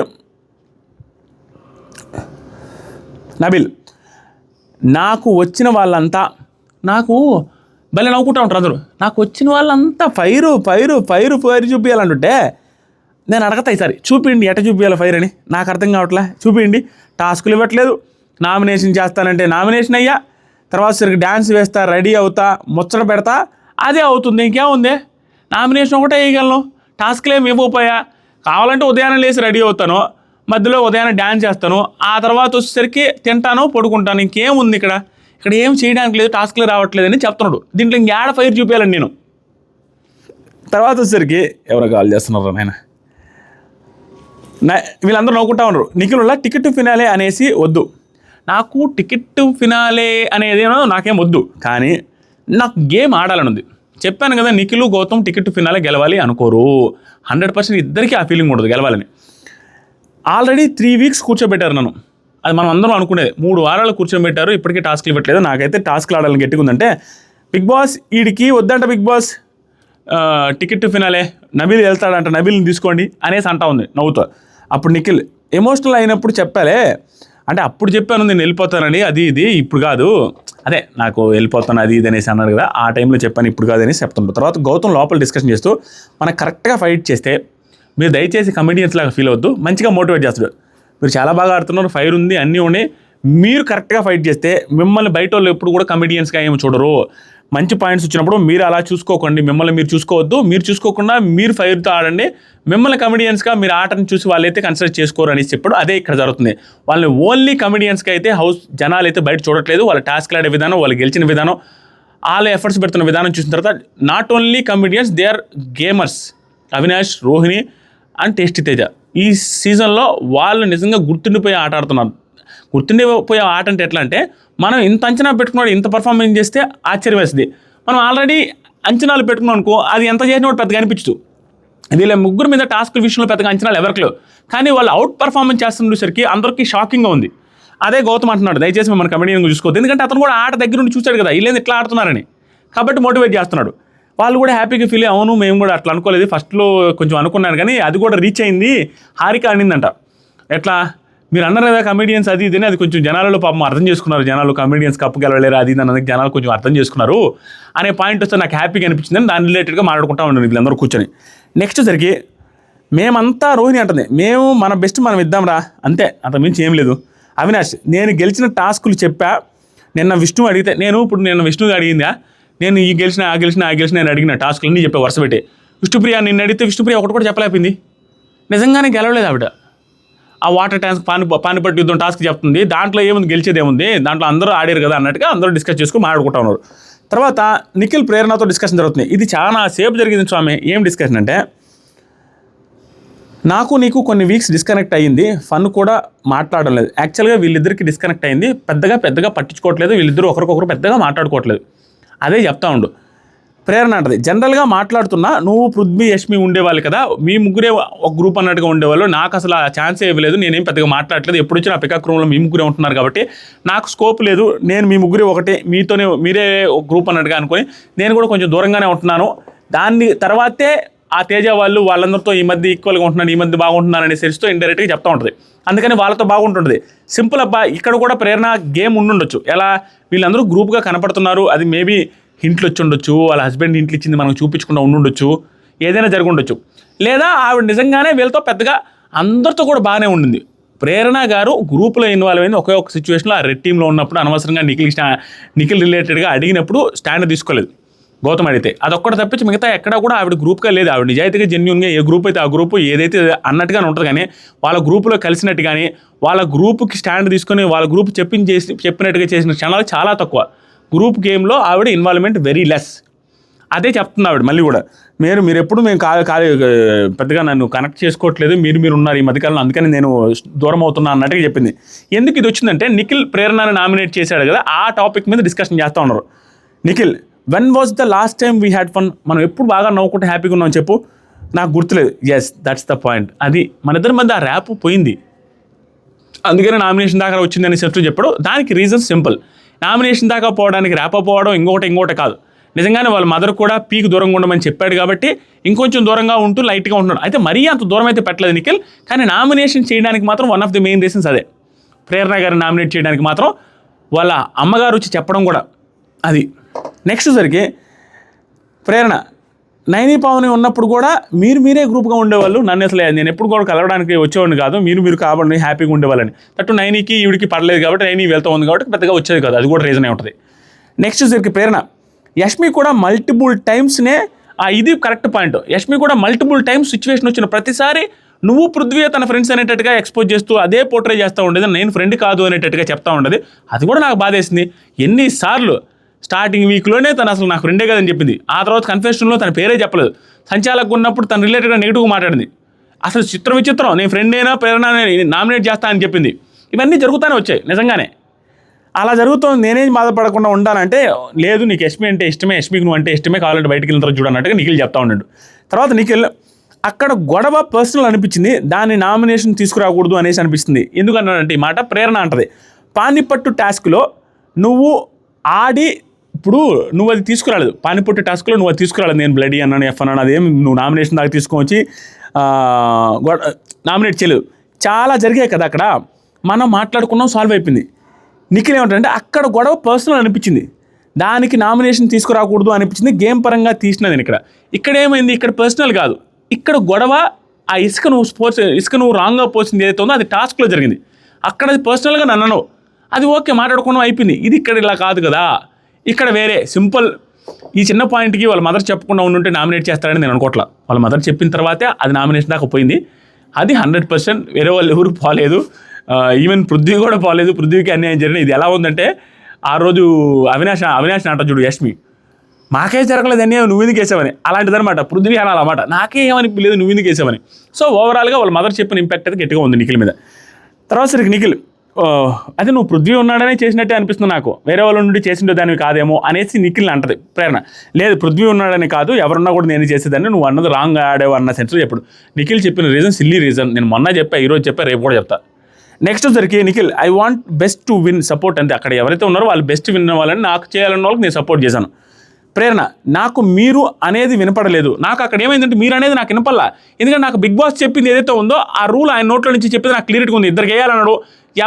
నబీల్, నాకు వచ్చిన వాళ్ళంతా నాకు భలే నవ్వుకుంటూ ఉంటారు అందరూ. నాకు వచ్చిన వాళ్ళంతా ఫైరు చూపించాలంటుంటే నేను అడగతా ఈసారి, చూపించండి ఎట చూపించాలి ఫైర్ అని, నాకు అర్థం కావట్లే. చూపించండి. టాస్కులు ఇవ్వట్లేదు, నామినేషన్ చేస్తానంటే నామినేషన్ అయ్యా, తర్వాత సరికి డ్యాన్స్ వేస్తా, రెడీ అవుతా, ముచ్చట పెడతా, అదే అవుతుంది. ఇంకేముంది, నామినేషన్ ఒకటే వేయగలను, టాస్క్లు ఏమి ఇవ్వకపోయా. కావాలంటే ఉదయాన్నే లేచి రెడీ అవుతాను, మధ్యలో ఉదయాన్నే డ్యాన్స్ చేస్తాను, ఆ తర్వాత వచ్చేసరికి తింటాను, పడుకుంటాను. ఇంకేముంది ఇక్కడ ఏం చేయడానికి లేదు, టాస్క్లు రావట్లేదు అని చెప్తున్నాడు. దీంట్లో ఇంకేడ ఫైర్ చూపించాలని నేను. తర్వాత వచ్చేసరికి ఎవరో కాల్ చేస్తున్నారు నాయన, వీళ్ళందరూ నవ్వుకుంటా ఉన్నారు. నిఖిల్ టికెట్ ఫినాలే అనేసి వద్దు, నాకు టికెట్ ఫినాలే అనేదేమో నాకేం వద్దు, కానీ నాకు గేమ్ ఆడాలని ఉంది. చెప్పాను కదా, నిఖిల్ గౌతమ్ టికెట్ ఫినాలే గెలవాలి అనుకోరు. 100% ఇద్దరికీ ఆ ఫీలింగ్ ఉండదు గెలవాలని. ఆల్రెడీ 3 వీక్స్ కూర్చోబెట్టారు నన్ను. అది మనం అందరం అనుకునేది. 3 వారాలు కూర్చోబెట్టారు, ఇప్పటికీ టాస్క్లు ఇవ్వట్లేదు. నాకైతే టాస్క్లు ఆడాలని గట్టిగుందంటే బిగ్ బాస్ వీడికి వద్దంట, Bigg Boss ticket to finale Nabeel వెళ్తాడంట, నబీల్ని తీసుకోండి అనేసి అంటా ఉంది నవ్వుతో. అప్పుడు నిఖిల్ ఎమోషనల్ అయినప్పుడు చెప్పాలే, అంటే అప్పుడు చెప్పాను నేను వెళ్ళిపోతానని, అది ఇది ఇప్పుడు కాదు, అదే నాకు వెళ్ళిపోతాను అది ఇది అనేసి అన్నాడు కదా, ఆ టైంలో చెప్పాను ఇప్పుడు కాదు అనేసి చెప్తుంటారు. తర్వాత గౌతమ్ లోపల డిస్కషన్ చేస్తూ మనకు కరెక్ట్గా ఫైట్ చేస్తే మీరు దయచేసి కమెడియన్స్ లాగా ఫీల్ అవద్దు, మంచిగా మోటివేట్ చేస్తాడు. మీరు చాలా బాగా ఆడుతున్నారు, ఫైర్ ఉంది, అన్నీ ఉన్నాయి, మీరు కరెక్ట్గా ఫైట్ చేస్తే మిమ్మల్ని బయట వాళ్ళు ఎప్పుడు కూడా కమెడియన్స్గా ఏమి చూడరు. మంచి పాయింట్స్ వచ్చినప్పుడు మీరు అలా చూసుకోకండి, మిమ్మల్ని మీరు చూసుకోవద్దు, మీరు చూసుకోకుండా మీరు ఫైర్తో ఆడండి, మిమ్మల్ని కమెడియన్స్గా మీరు ఆటను చూసి వాళ్ళైతే కన్సిడర్ చేసుకోరు అనేసి చెప్పాడు. అదే ఇక్కడ జరుగుతుంది. వాళ్ళని ఓన్లీ కమెడియన్స్కి అయితే హౌస్ జనాలు అయితే బయట చూడట్లేదు. వాళ్ళ టాస్క్లు ఆడే విధానం, వాళ్ళు గెలిచిన విధానం, వాళ్ళ ఎఫర్ట్స్ పెడుతున్న విధానం చూసిన తర్వాత not only comedians, they are gamers. Avinash, Rohini and tasty Teja ఈ సీజన్లో వాళ్ళు నిజంగా గుర్తుండిపోయి ఆట ఆడుతున్నారు. గుర్తుండిపోయే ఆట అంటే ఎట్లా అంటే, మనం ఇంత అంచనా పెట్టుకున్నాడు, ఇంత పర్ఫార్మెన్స్ చేస్తే ఆశ్చర్యం వేస్తుంది. మనం ఆల్రెడీ అంచనాలు పెట్టుకున్నాం అనుకో, అది ఎంత చేసినా కూడా పెద్దగా అనిపించదు. వీళ్ళ ముగ్గురు మీద టాస్క్ విషయంలో పెద్దగా అంచనాలు ఎవరికి లేవు, కానీ వాళ్ళు అవుట్ పర్ఫార్మెన్స్ చేస్తుండేసరికి అందరికీ షాకింగ్గా ఉంది. అదే గౌతమ్ అంటున్నాడు, దయచేసి మన కమెడియన్గా చూసుకోవద్దు, ఎందుకంటే అతను కూడా ఆట దగ్గర నుండి చూశాడు కదా, వీళ్ళేది ఇట్లా ఆడుతున్నారని, కాబట్టి మోటివేట్ చేస్తున్నాడు. వాళ్ళు కూడా హ్యాపీగా ఫీల్ అయ్యి, అవును మేము కూడా అట్లా అనుకోలేదు, ఫస్ట్లో కొంచెం అనుకున్నాను కానీ అది కూడా రీచ్ అయింది. హారిక అనిందంట, ఎట్లా మీరు అన్నారు కదా కమెడియన్స్ అది ఇది, అది కొంచెం జనాలలో పాపం అర్థం చేసుకున్నారు, జనాలు కమెడియన్స్ కప్పు గెలవలేరు అది అన్నది జనాలు కొంచెం అర్థం చేసుకున్నారు అనే పాయింట్ వస్తే నాకు హ్యాపీగా అనిపించింది. దాని రిలేటెడ్గా మాట్లాడుకుంటా ఉన్నాను వీళ్ళందరూ కూర్చొని. నెక్స్ట్ సరికి మేమంతా రోహిణి అంటుంది, మేము మన బెస్ట్ మనం ఇద్దాం రా అంతే, అంత మించి ఏం లేదు. అవినాష్, నేను గెలిచిన టాస్కులు చెప్పా, నిన్న విష్ణు అడిగితే ఇప్పుడు నేను విష్ణుగా అడిగిందా, నేను ఈ గెలిచిన ఆ గెలిచిన నేను అడిగిన టాస్కులన్నీ చెప్పే వరుస పెట్టి. విష్ణుప్రియ నిన్ను అడిగితే విష్ణుప్రియ ఒకటి కూడా చెప్పలేకపోయింది. నిజంగానే గెలవలేదు ఆవిడ. ఆ వాటర్ ట్యాంక్ పానిపట్టు యుద్ధం టాస్క్ చెప్తుంది, దాంట్లో ఏముంది గెలిచేది ఏముంది, దాంట్లో అందరూ ఆడారు కదా అన్నట్టుగా అందరూ డిస్కస్ చేసుకుని మాట్లాడుకుంటా ఉన్నారు. తర్వాత నిఖిల్ ప్రేరణతో డిస్కషన్ జరుగుతుంది. ఇది చాలా సేపు జరిగింది స్వామి. ఏం డిస్కషన్ అంటే, నాకు నీకు కొన్ని వీక్స్ డిస్కనెక్ట్ అయ్యింది, ఫన్ కూడా మాట్లాడడం లేదు. యాక్చువల్గా వీళ్ళిద్దరికి డిస్కనెక్ట్ అయింది, పెద్దగా పట్టించుకోవట్లేదు, వీళ్ళిద్దరూ ఒకరికొకరు పెద్దగా మాట్లాడుకోవట్లేదు. అదే చెప్తా ఉండు. ప్రేరణ అంటది, జనరల్గా మాట్లాడుతున్నా నువ్వు పృథ్వీ యష్మి ఉండేవాళ్ళు కదా, మీ ముగ్గురే ఒక గ్రూప్ అన్నట్టుగా ఉండేవాళ్ళు, నాకు అసలు ఆ ఛాన్సే ఇవ్వలేదు, నేనేం పెద్దగా మాట్లాడలేదు, ఎప్పుడు వచ్చి నా పికప్ రూమ్లో మీ ముగ్గురే ఉంటున్నారు కాబట్టి నాకు స్కోప్ లేదు, నేను మీ ముగ్గురే ఒకటే, మీరే ఒక గ్రూప్ అన్నట్టుగా అనుకొని నేను కూడా కొంచెం దూరంగానే ఉంటున్నాను. దాన్ని తర్వాతే ఆ తేజ వాళ్ళందరితో ఈ మధ్య ఈక్వల్గా ఉంటున్నాను, ఈ మధ్య బాగుంటున్నాను అనే సెన్స్తో ఇండైరెక్ట్గా చెప్తా ఉంటుంది. అందుకని వాళ్ళతో బాగుంటుంది. సింపుల్ అబ్బా, ఇక్కడ కూడా ప్రేరణ గేమ్ ఉండుండొచ్చు. ఎలా వీళ్ళందరూ గ్రూప్గా కనపడుతున్నారు, అది మేబీ హింట్లు వచ్చి ఉండొచ్చు, వాళ్ళ హస్బెండ్ హింట్లు ఇచ్చింది మనకు చూపించకుండా ఉండుండొచ్చు, ఏదైనా జరిగి ఉండొచ్చు. లేదా ఆవిడ నిజంగానే వీళ్ళతో పెద్దగా అందరితో కూడా బాగానే ఉండింది. ప్రేరణ గారు గ్రూప్లో ఇన్వాల్వ్ అయింది ఒకే ఒక సిచ్యువేషన్లో, ఆ రెడ్ టీంలో ఉన్నప్పుడు అనవసరంగా నిఖిల్ రిలేటెడ్గా అడిగినప్పుడు స్టాండ్ తీసుకోలేదు గౌతమ్ అడిగితే. అదొక్కటి తప్పించి మిగతా ఎక్కడ కూడా ఆవిడ గ్రూప్గా లేదు. ఆవిడ నిజాయితీగా జెన్యూన్గా ఏ గ్రూప్ అయితే ఆ గ్రూప్ ఏదైతే అన్నట్టుగానే ఉంటుంది, కానీ వాళ్ళ గ్రూపులో కలిసినట్టు కానీ వాళ్ళ గ్రూప్కి స్టాండ్ తీసుకొని వాళ్ళ గ్రూప్ చెప్పినట్టుగా చేసిన క్షణాలు చాలా తక్కువ. గ్రూప్ గేమ్లో ఆవిడ ఇన్వాల్వ్మెంట్ వెరీ లెస్. అదే చెప్తుంది ఆవిడ మళ్ళీ కూడా, మీరు ఎప్పుడు మేము పెద్దగా నన్ను కనెక్ట్ చేసుకోవట్లేదు, మీరు ఉన్నారు ఈ మధ్యకాలంలో, అందుకని నేను దూరం అవుతున్నా అన్నట్టుగా చెప్పింది. ఎందుకు ఇది వచ్చిందంటే, నిఖిల్ ప్రేరణని నామినేట్ చేశాడు కదా, ఆ టాపిక్ మీద డిస్కషన్ చేస్తూ ఉన్నారు. Nikhil, when was the last time we had fun, మనం ఎప్పుడు బాగా నవ్వుకుంటే హ్యాపీగా ఉన్నాం చెప్పు, నాకు గుర్తులేదు. Yes, that's the point. అది మన ఇద్దరి మధ్య ఆ ర్యాప్ పోయింది, అందుకనే నామినేషన్ దాకా వచ్చిందని చెప్పాడు. దానికి రీజన్ సింపుల్. నామినేషన్ దాకా పోవడానికి ర్యాప్ పోవడం ఇంకోటి కాదు, నిజంగానే వాళ్ళ మదర్ కూడా పీక్ దూరంగా ఉండమని చెప్పాడు కాబట్టి ఇంకొంచెం దూరంగా ఉంటూ లైట్గా ఉంటున్నాడు. అయితే మరీ అంత దూరం అయితే పెట్టలేదు నిఖిల్, కానీ నామినేషన్ చేయడానికి మాత్రం one of the main reasons అదే. ప్రేరణ గారిని నామినేట్ చేయడానికి మాత్రం వాళ్ళ అమ్మగారు వచ్చి చెప్పడం కూడా అది. నెక్స్ట్ సరికి ప్రేరణ, నైని పావని ఉన్నప్పుడు కూడా మీరే గ్రూప్గా ఉండేవాళ్ళు, నన్ను అసలు నేను ఎప్పుడు కూడా కలవడానికి వచ్చేవాడిని కాదు, మీరు కాబట్టి హ్యాపీగా ఉండేవాళ్ళని. తట్టు నైనికి ఈవిడికి పడలేదు కాబట్టి నైని వెళ్తూ ఉంది కాబట్టి పెద్దగా వచ్చేది కాదు, అది కూడా రీజనే ఉంటుంది. నెక్స్ట్ సరికి ప్రేరణ, యష్మి కూడా మల్టిపుల్ టైమ్స్నే, ఇది కరెక్ట్ పాయింట్, యష్మి కూడా మల్టిపుల్ టైమ్స్ సిచ్యువేషన్ వచ్చిన ప్రతిసారి నువ్వు పృథ్వీ తన ఫ్రెండ్స్ అనేటట్టుగా ఎక్స్పోజ్ చేస్తూ అదే పోర్ట్రే చేస్తూ ఉండేది, నేను ఫ్రెండ్ కాదు అనేటట్టుగా చెప్తా ఉండేది. అది కూడా నాకు బాధేసింది. ఎన్నిసార్లు స్టార్టింగ్ వీక్లోనే తను అసలు నాకు ఫ్రెండే కదని చెప్పింది, ఆ తర్వాత కన్ఫెషన్లో తన పేరే చెప్పలేదు, సంచాలకు ఉన్నప్పుడు తన రిలేటెడ్గా నెగిటివ్గా మాట్లాడింది. అసలు విచిత్రం, నేను ఫ్రెండ్ అయినా ప్రేరణ నామినేట్ చేస్తా అని చెప్పింది. ఇవన్నీ జరుగుతూనే వచ్చాయి నిజంగానే. అలా జరుగుతుంది, నేనేం బాధపడకుండా ఉండాలంటే, లేదు నీకు యష్మి అంటే ఇష్టమే, యష్మికి నువ్వు అంటే ఇష్టమే, కావాలంటే బయటికి వెళ్ళిన తర్వాత చూడన్నట్టుగా నిఖిల్ చెప్తా ఉన్నాడు. తర్వాత నిఖిల్, అక్కడ గొడవ పర్సనల్ అనిపించింది, దాని నామినేషన్ తీసుకురాకూడదు అనేసి అనిపిస్తుంది. ఎందుకన్నానంటే ఈ మాట ప్రేరణ అంటది, పానిపట్టు టాస్క్లో నువ్వు ఆడి ఇప్పుడు నువ్వు అది తీసుకురాలేదు, పానిపట్టు టాస్క్లో నువ్వు అది తీసుకురాలేదు, నేను బ్లడీ అన్నాను ఎఫ్ అన్నాను అదేం నువ్వు నామినేషన్ దాకా తీసుకొచ్చి నామినేట్ చేయలేదు. చాలా జరిగాయి కదా అక్కడ, మనం మాట్లాడుకున్నాం, సాల్వ్ అయిపోయింది. నిఖిల్ ఏమంటారంటే అక్కడ గొడవ పర్సనల్ అనిపించింది, దానికి నామినేషన్ తీసుకురాకూడదు అనిపించింది, గేమ్ పరంగా తీసినది. ఇక్కడ ఏమైంది, ఇక్కడ పర్సనల్ కాదు, ఇక్కడ గొడవ ఆ ఇసుక నువ్వు రాంగ్గా పోసింది ఏదైతే ఉందో అది టాస్క్లో జరిగింది, అక్కడ అది పర్సనల్గా నన్ను అది ఓకే మాట్లాడుకోవడం అయిపోయింది. ఇది ఇక్కడ ఇలా కాదు కదా, ఇక్కడ వేరే సింపుల్ ఈ చిన్న పాయింట్కి వాళ్ళ మదర్ చెప్పకుండా ఉండుంటే నామినేట్ చేస్తారని నేను అనుకోవట్లా. వాళ్ళ మదర్ చెప్పిన తర్వాతే అది నామినేషన్ దాకా పోయింది. అది 100% వేరే వాళ్ళు ఎవరు పోలేదు, ఈవెన్ పృథ్వీ కూడా పోలేదు. పృథ్వీకి అన్యాయం జరిగింది. ఇది ఎలా ఉందంటే ఆ రోజు అవినాష్ నాట చూడు, యష్మి మాకే జరగలేదు అన్యాయం నువ్వు ఎందుకు వేసావని, అలాంటిదనమాట. పృథ్వీ అనాలన్నమాట, నాకే ఏమనిపించలేదు నువ్వు ఎందుకు వేసావని. సో ఓవరాల్గా వాళ్ళ మదర్ చెప్పిన ఇంపాక్ట్ అయితే గట్టిగా ఉంది నిఖిల్ మీద. తర్వాత సరికి నిఖిల్ అదే నువ్వు పృథ్వీ ఉన్నాడనే చేసినట్టే అనిపిస్తుంది నాకు, వేరే వాళ్ళు నుండి చేసిండే దానివి కాదేమో అనేసి నిఖిల్ని అంటది ప్రేరణ. లేదు పృథ్వీ ఉన్నాడని కాదు, ఎవరున్నా కూడా నేను చేసేదాన్ని, నువ్వు అన్నది రాంగ్ ఆడేవు అన్న సెన్స్లో చెప్పాడు. నిఖిల్ చెప్పిన రీజన్ సిల్లీ రీజన్, నేను మొన్న చెప్పా, ఈరోజు చెప్పా, రేపు కూడా చెప్తా. నెక్స్ట్ వచ్చరికి Nikhil I want best to win support అంతే, అక్కడ ఎవరైతే ఉన్నారో వాళ్ళు బెస్ట్ విన్ అవ్వాలని నాకు చేయాలన్న వాళ్ళకి నేను సపోర్ట్ చేశాను. ప్రేరణ నాకు మీరు అనేది వినపడలేదు, నాకు అక్కడ ఏమైందంటే మీరు అనేది నాకు వినపడలా, ఎందుకంటే నాకు బిగ్ బాస్ చెప్పింది ఏదైతే ఉందో ఆ రూల్ ఆయన నోట్లో నుంచి చెప్పేది నాకు క్లియర్గా ఉంది, ఇద్దరికి వేయాలన్నాడు,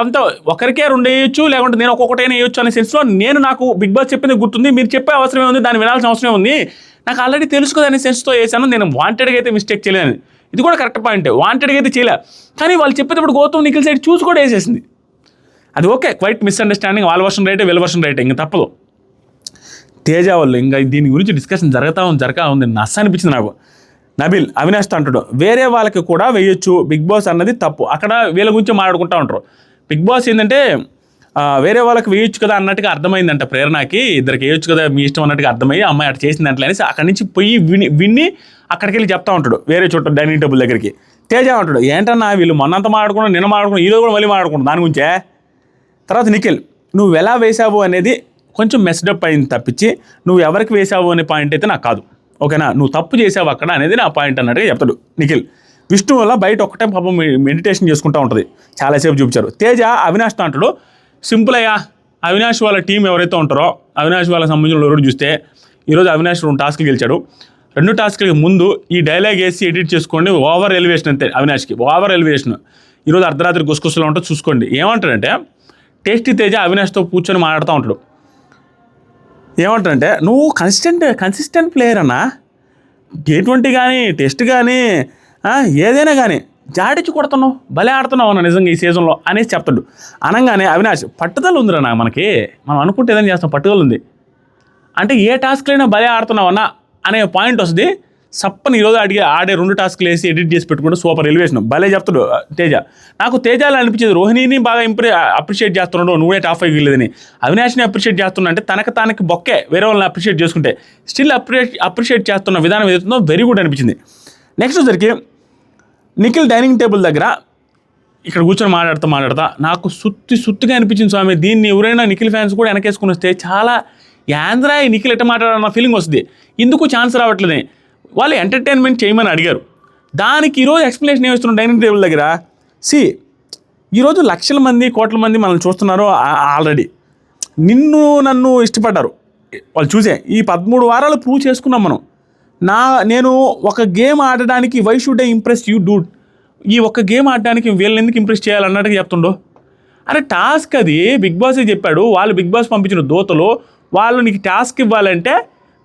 ఎంత ఒకరికే 2 వేయొచ్చు లేకుంటే నేను ఒక్కొక్కటైనా వేయొచ్చు అనే సెన్స్లో నాకు బిగ్ బాస్ చెప్పింది గుర్తుంది, మీరు చెప్పే అవసరమే ఉంది, దాన్ని వినాల్సిన అవసరమే ఉంది, నాకు ఆల్రెడీ తెలుసు కదా అనే సెన్స్తో వేసాను, నేను వాంటెడ్గా అయితే మిస్టేక్ చేయలేదని. ఇది కూడా కరెక్ట్ పాయింట్, వాంటెడ్గా అయితే చేయలే, కానీ వాళ్ళు చెప్పేటప్పుడు గౌతమ్ నిఖిల్ సైడ్ చూసి కూడా వేసేసింది. అది ఓకే, క్వైట్ మిస్అండర్స్టాండింగ్, వాళ్ళ వర్షన్ రైటే వీళ్ళ వర్షన్ రైటే, ఇంకా తప్పదు. తేజ వాళ్ళు ఇంకా దీని గురించి డిస్కషన్ జరగతా ఉంది, నచ్చ అనిపించింది నాకు. నబిల్ అవినాష్తో అంటాడు వేరే వాళ్ళకి కూడా వేయొచ్చు బిగ్ బాస్ అన్నది తప్పు, అక్కడ వీళ్ళ గురించి మాట్లాడుకుంటూ ఉంటారు. బిగ్ బాస్ ఏంటంటే వేరే వాళ్ళకి వేయొచ్చు కదా అన్నట్టుగా అర్థమైందంట ప్రేరణకి, ఇద్దరికి వేయొచ్చు కదా మీ ఇష్టం అన్నట్టుగా అర్థమయ్యి అమ్మాయి అట్లా చేసింది అట్లా అనేసి అక్కడి నుంచి పోయి విని అక్కడికి వెళ్ళి చెప్తా ఉంటాడు వేరే చోట డైనింగ్ టేబుల్ దగ్గరికి. తేజ అంటాడు ఏంటన్నా వీళ్ళు మొన్నంత మాట్లాడుకున్నాడు, నిన్న మాట్లాడుకున్నాడు, ఈరోజు కూడా మళ్ళీ మాట్లాడుకున్నాడు దాని గురించే. తర్వాత నిఖిల్ నువ్వు ఎలా వేసావు అనేది కొంచెం మెస్డప్ అయింది తప్పించి నువ్వు ఎవరికి వేసావు అనే పాయింట్ అయితే నాకు కాదు, ఓకేనా, నువ్వు తప్పు చేసావు అక్కడ అనేది నా పాయింట్ అన్నట్టుగా చెప్తాడు నిఖిల్. విష్ణు వల్ల బయట ఒక్కటే పాపం మెడిటేషన్ చేసుకుంటూ ఉంటుంది, చాలాసేపు చూపించారు. తేజ అవినాష్తో అంటాడు సింపుల్ అయ్యా, అవినాష్ వాళ్ళ టీం ఎవరైతే ఉంటారో అవినాష్ వాళ్ళకి సంబంధించిన ఎవరు చూస్తే ఈరోజు అవినాష్ 2 టాస్క్లు గెలిచాడు. 2 టాస్క్లకి ముందు ఈ డైలాగ్ వేసి ఎడిట్ చేసుకోండి, ఓవర్ ఎలివేషన్ అంతే అవినాష్కి, ఓవర్ ఎలివేషన్. ఈరోజు అర్ధరాత్రి గుసగుసలో ఉంటే చూసుకోండి. ఏమంటాడంటే టేస్టీ తేజ అవినాష్తో కూర్చొని మాట్లాడుతూ ఉంటాడు, ఏమంటాడంటే నువ్వు కన్సిస్టెంట్ ప్లేయర్ అన్నా, T20 కానీ టెస్ట్ కానీ ఏదైనా కానీ జాడించి కొడుతున్నావు, భలే ఆడుతున్నావు అన్న నిజంగా ఈ సీజన్లో అనేసి చెప్తాడు. అనగానే అవినాష్ పట్టుదల ఉందిరా నా, మనకి మనం అనుకుంటే ఏదైనా చేస్తాం, పట్టుదల ఉంది అంటే ఏ టాస్క్లైనా భలే ఆడుతున్నావు అన్న అనే పాయింట్ వస్తుంది. సప్పని ఈరోజు ఆడే 2 టాస్క్లు వేసి ఎడిట్ చేసి పెట్టుకుంటే సూపర్ ఎలివేషన్ భలే చెప్తాడు తేజ. నాకు తేజాలు అనిపించేది రోహిణిని బాగా అప్రిషియేట్ చేస్తున్నాడు, నువ్వే టాప్ 5 వెళ్ళలేదని, అవినాష్ని అప్రిషియేట్ చేస్తున్నా అంటే తనకి బొక్కే వేరే వాళ్ళని అప్రిషియేట్ చేసుకుంటే స్టిల్ అప్రిషియేట్ చేస్తున్న విధానం ఏదైతుందో వెరీ గుడ్ అనిపించింది. నెక్స్ట్ వచ్చరికి నిఖిల్ డైనింగ్ టేబుల్ దగ్గర ఇక్కడ కూర్చొని మాట్లాడుతా నాకు సుత్తిగా అనిపించింది స్వామి. దీన్ని ఎవరైనా నిఖిల్ ఫ్యాన్స్ కూడా వెనకేసుకుని వస్తే చాలా యాంధ్రా నిఖిల్ ఎట్ట మాట్లాడాలన్న ఫీలింగ్ వస్తుంది, ఎందుకు ఛాన్స్ రావట్లేదని వాళ్ళు ఎంటర్టైన్మెంట్ చేయమని అడిగారు. దానికి ఈరోజు ఎక్స్ప్లెనేషన్ ఏమిస్తున్నాం డైనింగ్ టేబుల్ దగ్గర. ఈరోజు లక్షల మంది కోట్ల మంది మనల్ని చూస్తున్నారు, ఆల్రెడీ నన్ను ఇష్టపడ్డారు వాళ్ళు చూసే. ఈ 13 వారాలు ప్రూవ్ చేసుకున్నాం మనం. నేను ఒక గేమ్ ఆడడానికి why should I impress you dude, ఈ ఒక్క గేమ్ ఆడడానికి వీళ్ళని ఎందుకు ఇంప్రెస్ చేయాలన్నట్టుగా చెప్తుండో. అరే టాస్క్ అది బిగ్ బాసే చెప్పాడు, వాళ్ళు బిగ్ బాస్ పంపించిన దోతలు వాళ్ళు నీకు టాస్క్ ఇవ్వాలంటే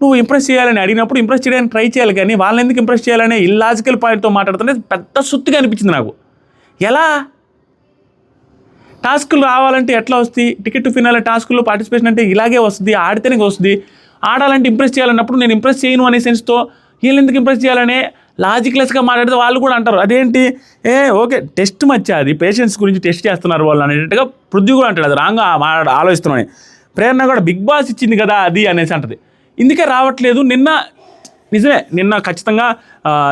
నువ్వు ఇంప్రెస్ చేయాలని అడిగినప్పుడు ఇంప్రెస్ చేయడానికి ట్రై చేయాలి, కానీ వాళ్ళని ఎందుకు ఇంప్రెస్ చేయాలనే ఇల్లాజికల్ పాయింట్తో మాట్లాడుతుంటే పెద్ద సుత్తుగా అనిపించింది నాకు. ఎలా టాస్కులు రావాలంటే ఎట్లా వస్తుంది, టికెట్ టు ఫినాలే టాస్కుల్లో పార్టిసిపేషన్ అంటే ఇలాగే వస్తుంది, ఆడితేనే వస్తుంది. ఆడాలంటే ఇంప్రెస్ చేయాలన్నప్పుడు నేను ఇంప్రెస్ చేయను అనే సెన్స్తో వీళ్ళు ఎందుకు ఇంప్రెస్ చేయాలనే లాజిక్లెస్గా మాట్లాడితే వాళ్ళు కూడా అంటారు అదేంటి ఓకే టెస్ట్ మధ్య అది పేషెన్స్ గురించి టెస్ట్ చేస్తున్నారు వాళ్ళు అనేటట్టుగా పృథ్వీ కూడా అంటాడు అది రాంగా ఆలోచిస్తున్నాను. ప్రేరణ కూడా బిగ్ బాస్ ఇచ్చింది కదా అది అనేసి అంటది, ఇందుకే రావట్లేదు. నిన్న ఖచ్చితంగా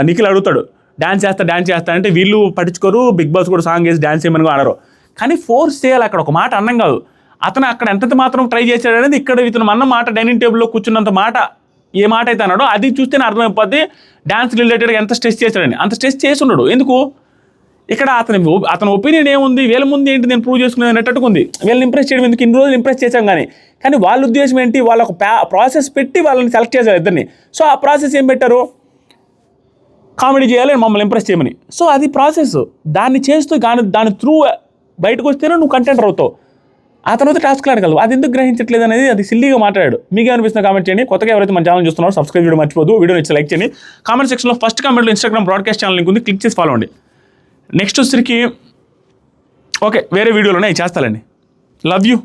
నిఖిల్ అడుగుతాడు డ్యాన్స్ చేస్తా అంటే వీళ్ళు పట్టించుకోరు, బిగ్ బాస్ కూడా సాంగ్ వేసి డ్యాన్స్ చేయమని కూడా అనరు, కానీ ఫోర్స్ చేయాలి. అక్కడ ఒక మాట అన్నం కాదు, అతను అక్కడ ఎంత మాత్రం ట్రై చేశాడు అనేది ఇక్కడ ఇతను అన్న మాట డైనింగ్ టేబుల్లో కూర్చున్నంత మాట ఏ మాట అయితే అన్నాడో అది చూస్తేనే అర్థమైపోద్ది డ్యాన్స్ రిలేటెడ్గా ఎంత స్ట్రెస్ చేశాడని. అంత స్ట్రెస్ చేసి ఉన్నాడు. ఎందుకు? ఇక్కడ అతని ఒపీనియన్ ఏముంది, వీళ్ళ ముందు ఏంటి నేను ప్రూవ్ చేసుకునేది అన్నట్టుగా ఉంది. వీళ్ళని ఇంప్రెస్ చేయడం ఎందుకు, ఇన్ని రోజులు ఇంప్రెస్ చేశాం కానీ వాళ్ళ ఉద్దేశం ఏంటి, వాళ్ళ ఒక ప్రాసెస్ పెట్టి వాళ్ళని సెలెక్ట్ చేశారు ఇద్దరిని. సో ఆ ప్రాసెస్ ఏం పెట్టారు, కామెడీ చేయాలి మమ్మల్ని ఇంప్రెస్ చేయమని. సో అది ప్రాసెస్. దాన్ని చేస్తూ దాని త్రూ బయటకు వస్తేనే నువ్వు కంటెంటర్ అవుతావు. ఆ తర్వాత టాస్క్లు ఆడగలవు. అది ఎందుకు గ్రహించట్లేదు అనేది అది సిల్లీగా మాట్లాడాడు. మీకు అనిపిస్తున్న కామెంట్ చేయండి. కొత్తగా ఎవరైతే మన ఛానల్ చూస్తున్నారో సబ్స్క్రైబ్ చేయడం మర్చిపోదు. వీడియో నచ్చి లైక్ చేయండి. కామెంట్ సెక్షన్లో ఫస్ట్ కామెంట్లో ఇన్స్టాగ్రామ్ బ్రాడ్కాస్ట్ ఛానల్ లింక్ ఉంది, క్లిక్ చేసి ఫాలో అవ్వండి. నెక్స్ట్ వచ్చరికి ఓకే వేరే వీడియోలోనే చేస్తానండి. Love you.